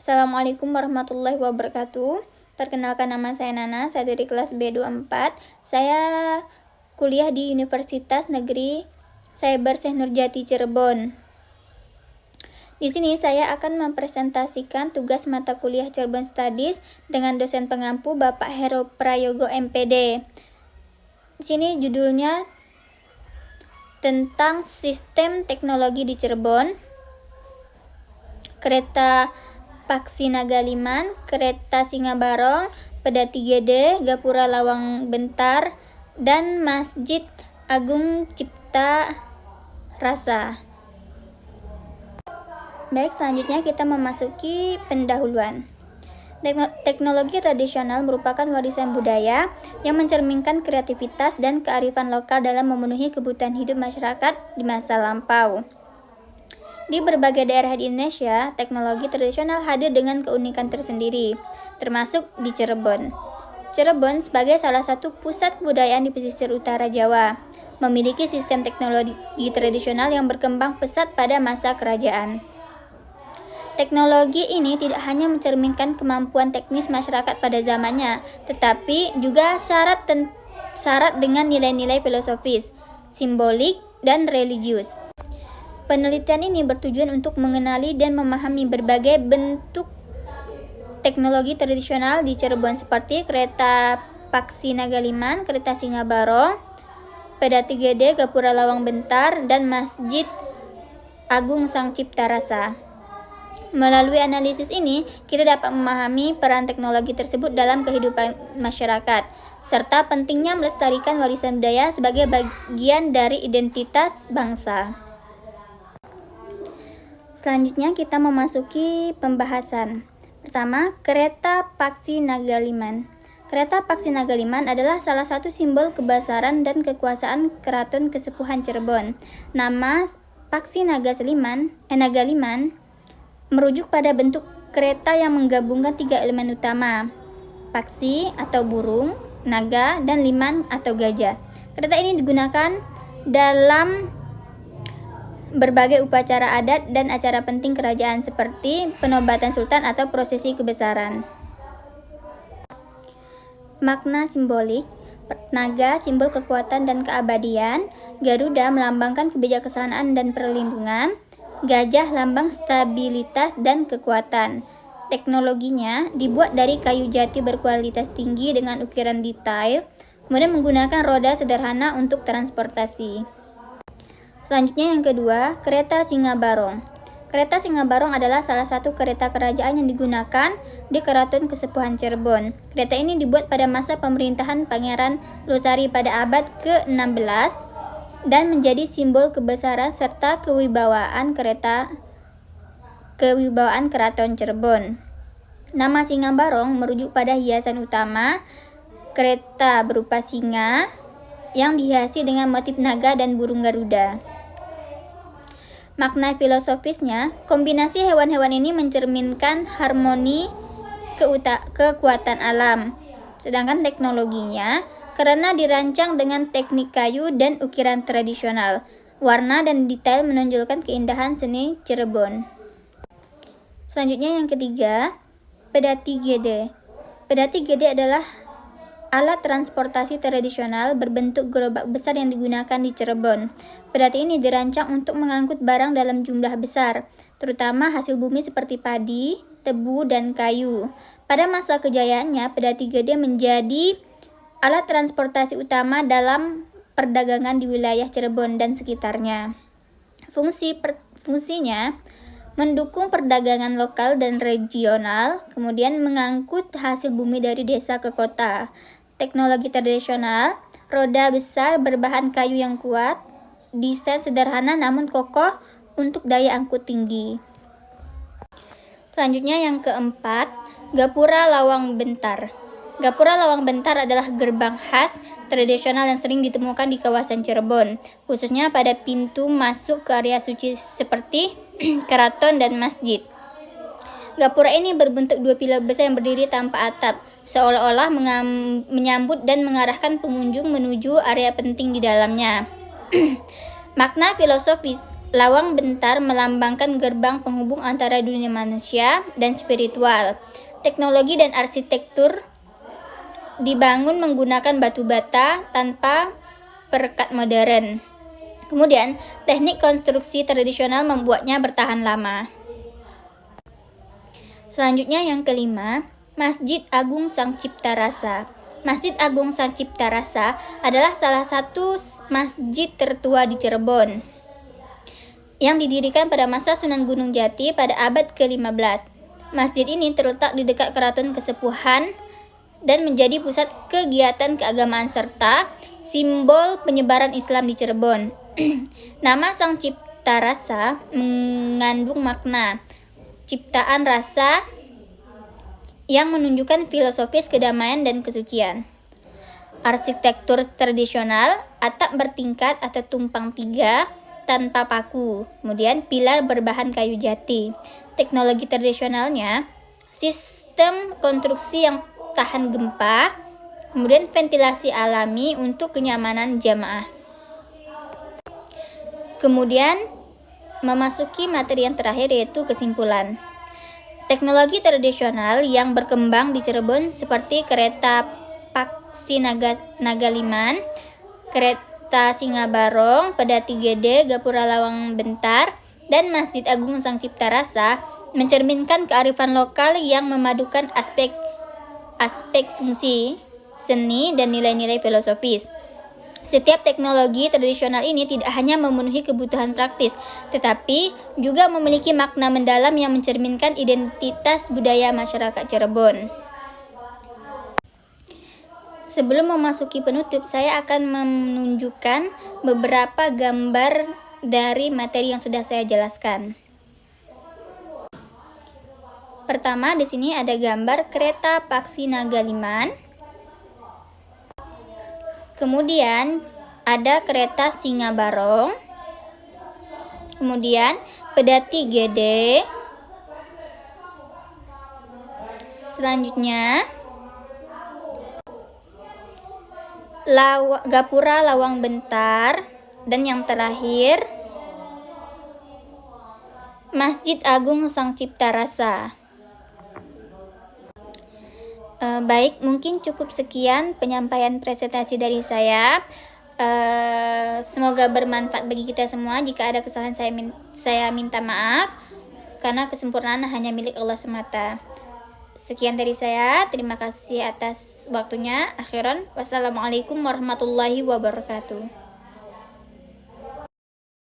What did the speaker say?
Assalamualaikum warahmatullahi wabarakatuh. Perkenalkan, nama saya Nana, saya dari kelas B24. Saya kuliah di Universitas Negeri Cyber Syekh Nurjati Cirebon. Di sini saya akan mempresentasikan tugas mata kuliah Cirebon Studies dengan dosen pengampu Bapak Hero Prayogo MPD. Di sini judulnya tentang sistem teknologi di Cirebon, kereta Paksi Nagaliman, kereta Singa Barong, Pedati Gede, Gapura Lawang Bentar, dan Masjid Agung Cipta Rasa. Baik, selanjutnya kita memasuki pendahuluan. Teknologi tradisional merupakan warisan budaya yang mencerminkan kreativitas dan kearifan lokal dalam memenuhi kebutuhan hidup masyarakat di masa lampau. Di berbagai daerah di Indonesia, teknologi tradisional hadir dengan keunikan tersendiri, termasuk di Cirebon. Cirebon sebagai salah satu pusat kebudayaan di pesisir utara Jawa, memiliki sistem teknologi tradisional yang berkembang pesat pada masa kerajaan. Teknologi ini tidak hanya mencerminkan kemampuan teknis masyarakat pada zamannya, tetapi juga syarat dengan nilai-nilai filosofis, simbolik, dan religius. Penelitian ini bertujuan untuk mengenali dan memahami berbagai bentuk teknologi tradisional di Cirebon seperti kereta Paksi Nagaliman, kereta Singa Barong, Pedati Gede, Gapura Lawang Bentar, dan Masjid Agung Sang Cipta Rasa. Melalui analisis ini, kita dapat memahami peran teknologi tersebut dalam kehidupan masyarakat, serta pentingnya melestarikan warisan budaya sebagai bagian dari identitas bangsa. Selanjutnya kita memasuki pembahasan. Pertama, kereta Paksi Nagaliman. Kereta Paksi Nagaliman adalah salah satu simbol kebesaran dan kekuasaan Keraton Kesepuhan Cirebon. Nama Paksi Nagaliman merujuk pada bentuk kereta yang menggabungkan tiga elemen utama, paksi atau burung, naga, dan liman atau gajah. Kereta ini digunakan dalam berbagai upacara adat dan acara penting kerajaan seperti penobatan sultan atau prosesi kebesaran. Makna simbolik: naga simbol kekuatan dan keabadian, Garuda melambangkan kebijaksanaan dan perlindungan, gajah lambang stabilitas dan kekuatan. Teknologinya dibuat dari kayu jati berkualitas tinggi dengan ukiran detail, kemudian menggunakan roda sederhana untuk transportasi. Selanjutnya yang kedua, kereta Singa Barong. Kereta Singa Barong adalah salah satu kereta kerajaan yang digunakan di Keraton Kesepuhan Cirebon. Kereta ini dibuat pada masa pemerintahan Pangeran Losari pada abad ke-16 dan menjadi simbol kebesaran serta kewibawaan Keraton Cirebon. Nama Singa Barong merujuk pada hiasan utama kereta berupa singa yang dihiasi dengan motif naga dan burung Garuda. Makna filosofisnya, kombinasi hewan-hewan ini mencerminkan harmoni kekuatan alam. Sedangkan teknologinya, karena dirancang dengan teknik kayu dan ukiran tradisional, warna dan detail menonjolkan keindahan seni Cirebon. Selanjutnya yang ketiga, Pedati Gede. Pedati Gede adalah alat transportasi tradisional berbentuk gerobak besar yang digunakan di Cirebon. Pedati ini dirancang untuk mengangkut barang dalam jumlah besar, terutama hasil bumi seperti padi, tebu, dan kayu. Pada masa kejayaannya, Pedati Gede menjadi alat transportasi utama dalam perdagangan di wilayah Cirebon dan sekitarnya. Fungsinya mendukung perdagangan lokal dan regional, kemudian mengangkut hasil bumi dari desa ke kota. Teknologi tradisional, roda besar berbahan kayu yang kuat, desain sederhana namun kokoh untuk daya angkut tinggi. Selanjutnya yang keempat, Gapura Lawang Bentar. Gapura Lawang Bentar adalah gerbang khas tradisional yang sering ditemukan di kawasan Cirebon, khususnya pada pintu masuk ke area suci seperti keraton dan masjid. Gapura ini berbentuk dua pilar besar yang berdiri tanpa atap, seolah-olah menyambut dan mengarahkan pengunjung menuju area penting di dalamnya. Makna Lawang bentar melambangkan gerbang penghubung antara dunia manusia dan spiritual. Teknologi dan arsitektur dibangun menggunakan batu bata tanpa perekat modern. Kemudian, teknik konstruksi tradisional membuatnya bertahan lama. Selanjutnya yang kelima, Masjid Agung Sang Cipta Rasa. Masjid Agung Sang Cipta Rasa adalah salah satu masjid tertua di Cirebon yang didirikan pada masa Sunan Gunung Jati pada abad ke-15. Masjid ini terletak di dekat Keraton Kesepuhan dan menjadi pusat kegiatan keagamaan serta simbol penyebaran Islam di Cirebon. Nama Sang Cipta Rasa mengandung makna ciptaan rasa yang menunjukkan filosofis kedamaian dan kesucian. Arsitektur tradisional, atap bertingkat atau tumpang tiga tanpa paku, kemudian pilar berbahan kayu jati. Teknologi tradisionalnya, sistem konstruksi yang tahan gempa, kemudian ventilasi alami untuk kenyamanan jamaah. Kemudian memasuki materi yang terakhir yaitu kesimpulan. Teknologi tradisional yang berkembang di Cirebon seperti kereta Paksi Nagaliman, kereta Singa Barong, Peda 3D, Gapura Lawang Bentar, dan Masjid Agung Sang Cipta Rasa mencerminkan kearifan lokal yang memadukan aspek fungsi, seni, dan nilai-nilai filosofis. Setiap teknologi tradisional ini tidak hanya memenuhi kebutuhan praktis, tetapi juga memiliki makna mendalam yang mencerminkan identitas budaya masyarakat Cirebon. Sebelum memasuki penutup, saya akan menunjukkan beberapa gambar dari materi yang sudah saya jelaskan. Pertama, di sini ada gambar kereta Paksi Nagaliman. Kemudian ada kereta Singa Barong. Kemudian Peda 3D. Selanjutnya Gapura Lawang Bentar. Dan yang terakhir Masjid Agung Sang Cipta Rasa. Baik, mungkin cukup sekian penyampaian presentasi dari saya. Semoga bermanfaat bagi kita semua. Jika ada kesalahan saya minta maaf, karena kesempurnaan hanya milik Allah semata. Sekian dari saya. Terima kasih atas waktunya. Akhiran, wassalamualaikum warahmatullahi wabarakatuh.